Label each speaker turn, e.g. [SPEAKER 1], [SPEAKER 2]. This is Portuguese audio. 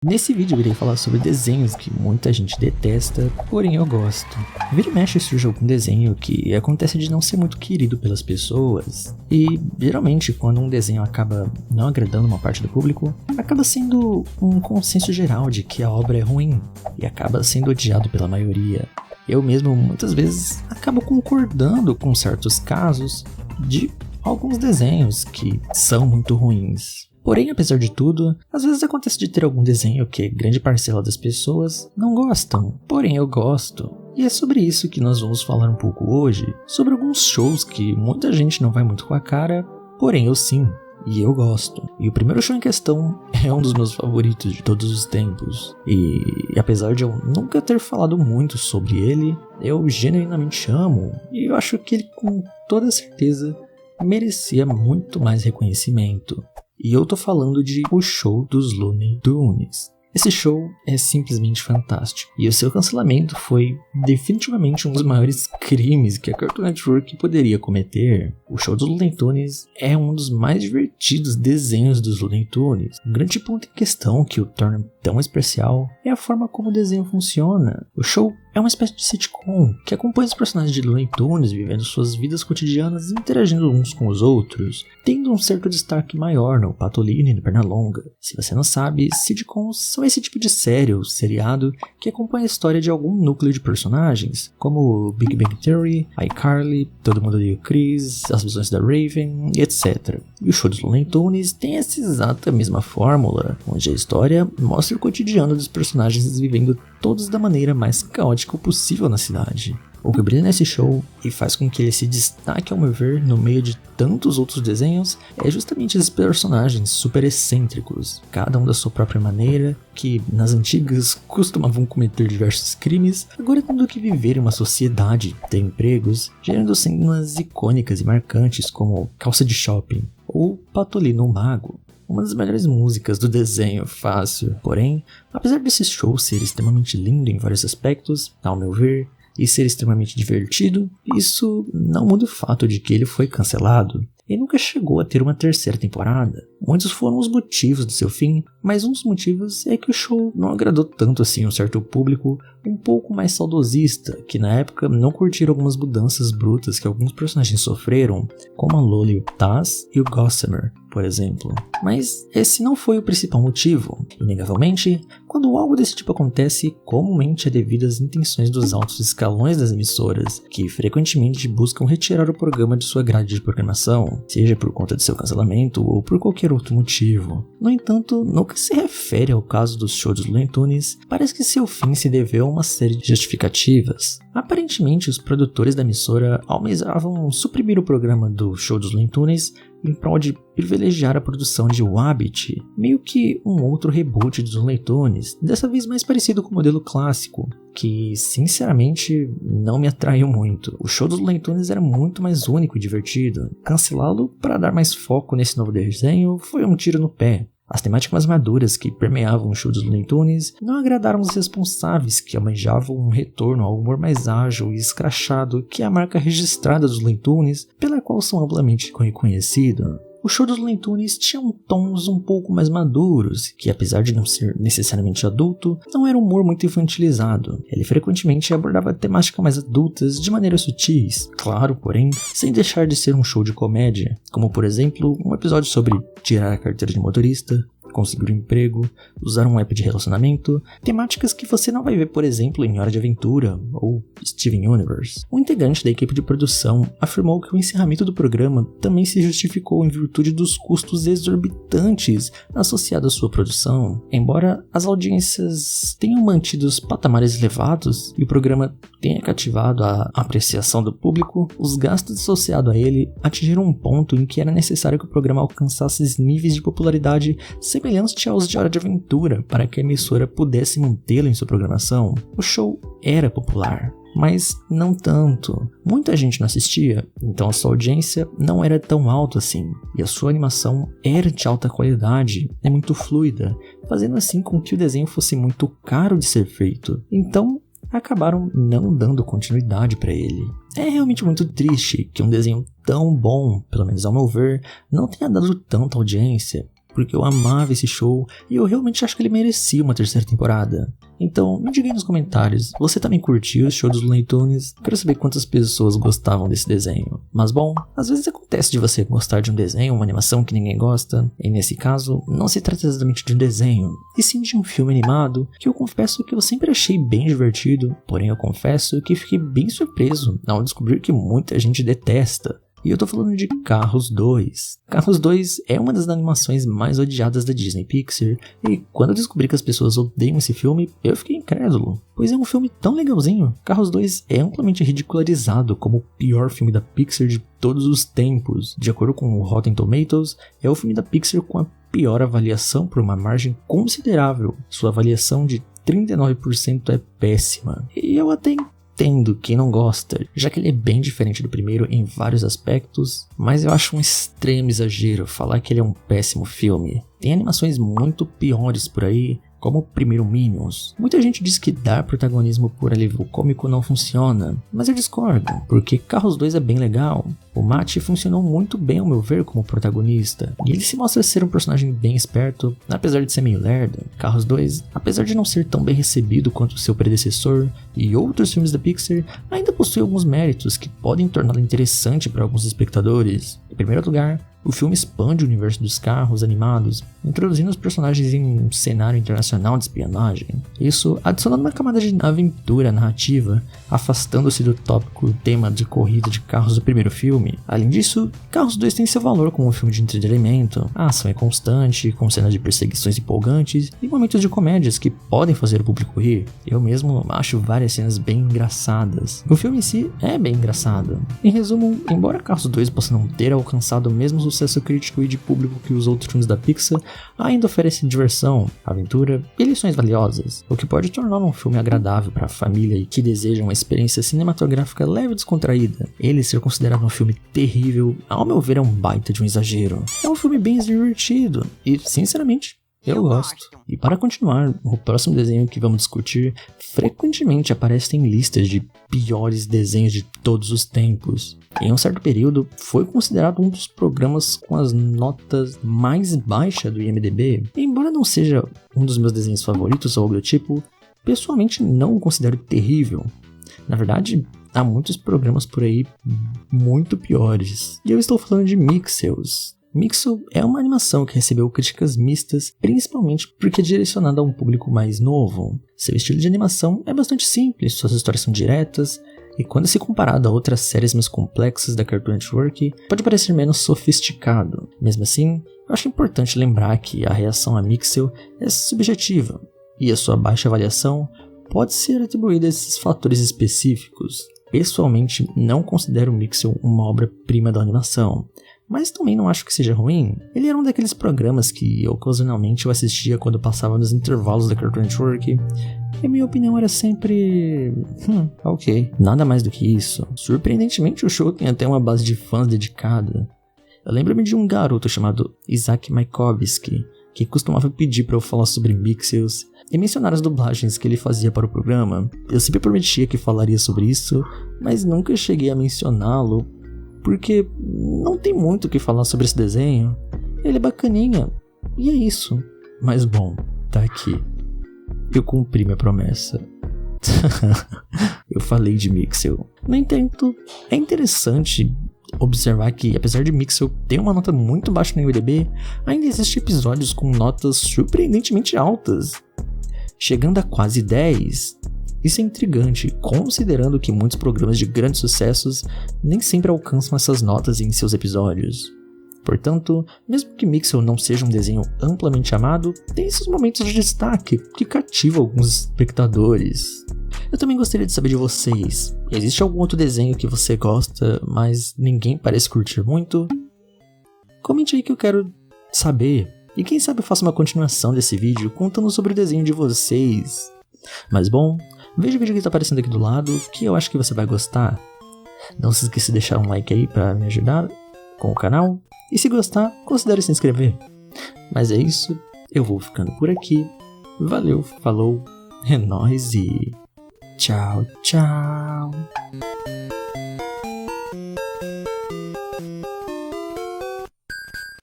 [SPEAKER 1] Nesse vídeo eu irei falar sobre desenhos que muita gente detesta, porém eu gosto. Vira e mexe surge algum desenho que acontece de não ser muito querido pelas pessoas, e geralmente quando um desenho acaba não agradando uma parte do público, acaba sendo um consenso geral de que a obra é ruim, e acaba sendo odiado pela maioria. Eu mesmo muitas vezes acabo concordando com certos casos de alguns desenhos que são muito ruins. Porém, apesar de tudo, às vezes acontece de ter algum desenho que grande parcela das pessoas não gostam, porém eu gosto. E é sobre isso que nós vamos falar um pouco hoje, sobre alguns shows que muita gente não vai muito com a cara, porém eu sim, e eu gosto. E o primeiro show em questão é um dos meus favoritos de todos os tempos. E apesar de eu nunca ter falado muito sobre ele, eu genuinamente amo, e eu acho que ele com toda certeza merecia muito mais reconhecimento. E eu tô falando de O Show dos Looney Tunes. Esse show é simplesmente fantástico, e o seu cancelamento foi definitivamente um dos maiores crimes que a Cartoon Network poderia cometer. O Show dos Looney Tunes é um dos mais divertidos desenhos dos Looney Tunes. O grande ponto em questão que o torna tão especial é a forma como o desenho funciona. O show é uma espécie de sitcom que acompanha os personagens de Looney Tunes vivendo suas vidas cotidianas e interagindo uns com os outros, tendo um certo destaque maior no Patolino e no Pernalonga. Se você não sabe, sitcoms são esse tipo de série ou seriado que acompanha a história de algum núcleo de personagens, como Big Bang Theory, iCarly, Todo Mundo Odeia o Chris, As Visões da Raven, etc. E o Show dos Looney Tunes tem essa exata mesma fórmula, onde a história mostra o cotidiano dos personagens vivendo todos da maneira mais caótica possível na cidade. O que brilha nesse show e faz com que ele se destaque ao meu ver no meio de tantos outros desenhos é justamente esses personagens super excêntricos, cada um da sua própria maneira, que nas antigas costumavam cometer diversos crimes, agora tendo que viver em uma sociedade, ter empregos, gerando cenas icônicas e marcantes como Calça de Shopping ou Patolino o Mago. Uma das melhores músicas do desenho, fácil. Porém, apesar desse show ser extremamente lindo em vários aspectos, ao meu ver, e ser extremamente divertido, isso não muda o fato de que ele foi cancelado e nunca chegou a ter uma terceira temporada. Muitos foram os motivos do seu fim, mas um dos motivos é que o show não agradou tanto assim um certo público um pouco mais saudosista, que na época não curtiram algumas mudanças brutas que alguns personagens sofreram, como a Loli, o Taz e o Gossamer, por exemplo. Mas esse não foi o principal motivo. Inegavelmente, quando algo desse tipo acontece, comumente é devido às intenções dos altos escalões das emissoras, que frequentemente buscam retirar o programa de sua grade de programação, seja por conta de seu cancelamento ou por qualquer outro motivo. No entanto, no que se refere ao caso dos shows dos Looney Tunes, parece que seu fim se deveu a uma série de justificativas. Aparentemente, os produtores da emissora almejavam suprimir o programa do show dos Looney Tunes em prol de privilegiar a produção de Wabbit, meio que um outro reboot dos Looney Tunes, dessa vez mais parecido com o modelo clássico, que sinceramente não me atraiu muito. O show dos Looney Tunes era muito mais único e divertido. Cancelá-lo para dar mais foco nesse novo desenho foi um tiro no pé. As temáticas mais maduras que permeavam o show dos Looney Tunes não agradaram os responsáveis, que almejavam um retorno ao humor mais ágil e escrachado que é a marca registrada dos Looney Tunes, pela qual são amplamente reconhecidos. O show dos Looney Tunes tinha tons um pouco mais maduros, que apesar de não ser necessariamente adulto, não era um humor muito infantilizado. Ele frequentemente abordava temáticas mais adultas de maneiras sutis, claro, porém, sem deixar de ser um show de comédia, como por exemplo, um episódio sobre tirar a carteira de motorista, conseguir um emprego, usar um app de relacionamento, temáticas que você não vai ver, por exemplo, em Hora de Aventura ou Steven Universe. Um integrante da equipe de produção afirmou que o encerramento do programa também se justificou em virtude dos custos exorbitantes associados à sua produção. Embora as audiências tenham mantido os patamares elevados e o programa tenha cativado a apreciação do público, os gastos associados a ele atingiram um ponto em que era necessário que o programa alcançasse níveis de popularidade semelhantes aos de Hora de Aventura para que a emissora pudesse mantê-lo em sua programação. O show era popular, mas não tanto. Muita gente não assistia, então a sua audiência não era tão alta assim, e a sua animação era de alta qualidade e muito fluida, fazendo assim com que o desenho fosse muito caro de ser feito. Então, acabaram não dando continuidade para ele. É realmente muito triste que um desenho tão bom, pelo menos ao meu ver, não tenha dado tanta audiência. porque eu amava esse show e eu realmente acho que ele merecia uma terceira temporada. Então, me diga aí nos comentários, você também curtiu o show dos Looney Tunes? Quero saber quantas pessoas gostavam desse desenho. Mas bom, às vezes acontece de você gostar de um desenho, uma animação que ninguém gosta, e nesse caso, não se trata exatamente de um desenho, e sim de um filme animado, que eu confesso que eu sempre achei bem divertido, porém eu confesso que fiquei bem surpreso ao descobrir que muita gente detesta. E eu tô falando de Carros 2. Carros 2 é uma das animações mais odiadas da Disney Pixar, e quando eu descobri que as pessoas odeiam esse filme, eu fiquei incrédulo, pois é um filme tão legalzinho. Carros 2 é amplamente ridicularizado como o pior filme da Pixar de todos os tempos. De acordo com o Rotten Tomatoes, é o filme da Pixar com a pior avaliação por uma margem considerável. Sua avaliação de 39% é péssima. E eu até entendo quem não gosta, já que ele é bem diferente do primeiro em vários aspectos, mas eu acho um extremo exagero falar que ele é um péssimo filme. Tem animações muito piores por aí, como o primeiro Minions. Muita gente diz que dar protagonismo por alívio cômico não funciona, mas eu discordo, porque Carros 2 é bem legal. O Matt funcionou muito bem ao meu ver como protagonista, e ele se mostra ser um personagem bem esperto, apesar de ser meio lerdo. Carros 2, apesar de não ser tão bem recebido quanto seu predecessor e outros filmes da Pixar, ainda possui alguns méritos que podem torná-lo interessante para alguns espectadores. Em primeiro lugar, o filme expande o universo dos carros animados, introduzindo os personagens em um cenário internacional de espionagem. Isso adicionando uma camada de aventura narrativa, afastando-se do tópico tema de corrida de carros do primeiro filme. Além disso, Carros 2 tem seu valor como um filme de entretenimento. A ação é constante, com cenas de perseguições empolgantes e momentos de comédias que podem fazer o público rir. Eu mesmo acho várias cenas bem engraçadas. O filme em si é bem engraçado. Em resumo, embora Carros 2 possa não ter alcançado o mesmo sucesso crítico e de público que os outros filmes da Pixar, ainda oferece diversão, aventura e lições valiosas, o que pode torná-lo um filme agradável para a família e que deseja uma experiência cinematográfica leve e descontraída. Ele ser considerado um filme terrível, ao meu ver, é um baita de um exagero. É um filme bem divertido e, sinceramente, eu gosto. E para continuar, o próximo desenho que vamos discutir frequentemente aparece em listas de piores desenhos de todos os tempos. Em um certo período, foi considerado um dos programas com as notas mais baixas do IMDb. E embora não seja um dos meus desenhos favoritos ou algo do tipo, pessoalmente não o considero terrível. Na verdade, há muitos programas por aí muito piores. E eu estou falando de Mixels. Mixel é uma animação que recebeu críticas mistas, principalmente porque é direcionada a um público mais novo. Seu estilo de animação é bastante simples, suas histórias são diretas, e quando se comparado a outras séries mais complexas da Cartoon Network, pode parecer menos sofisticado. Mesmo assim, eu acho importante lembrar que a reação a Mixel é subjetiva, e a sua baixa avaliação pode ser atribuída a esses fatores específicos. Pessoalmente, não considero Mixel uma obra-prima da animação, mas também não acho que seja ruim. Ele era um daqueles programas que ocasionalmente eu assistia quando passava nos intervalos da Cartoon Network, e minha opinião era sempre... ok, nada mais do que isso. Surpreendentemente, o show tem até uma base de fãs dedicada. Eu lembro-me de um garoto chamado Isaac Maikovsky, que costumava pedir para eu falar sobre Mixels e mencionar as dublagens que ele fazia para o programa. Eu sempre prometia que falaria sobre isso, mas nunca cheguei a mencioná-lo, porque não tem muito o que falar sobre esse desenho. Ele é bacaninha, e é isso. Mas bom, tá aqui. Eu cumpri minha promessa. Eu falei de Mixel. No entanto, é interessante observar que, apesar de Mixel ter uma nota muito baixa no IMDb, ainda existem episódios com notas surpreendentemente altas, chegando a quase 10. Isso é intrigante, considerando que muitos programas de grandes sucessos nem sempre alcançam essas notas em seus episódios. Portanto, mesmo que Mixel não seja um desenho amplamente amado, tem seus momentos de destaque que cativam alguns espectadores. Eu também gostaria de saber de vocês. Existe algum outro desenho que você gosta, mas ninguém parece curtir muito? Comente aí que eu quero saber. E quem sabe eu faça uma continuação desse vídeo contando sobre o desenho de vocês. Mas bom, veja o vídeo que está aparecendo aqui do lado, que eu acho que você vai gostar. Não se esqueça de deixar um like aí para me ajudar com o canal. E se gostar, considere se inscrever. Mas é isso, eu vou ficando por aqui. Valeu, falou, é nóis e tchau, tchau.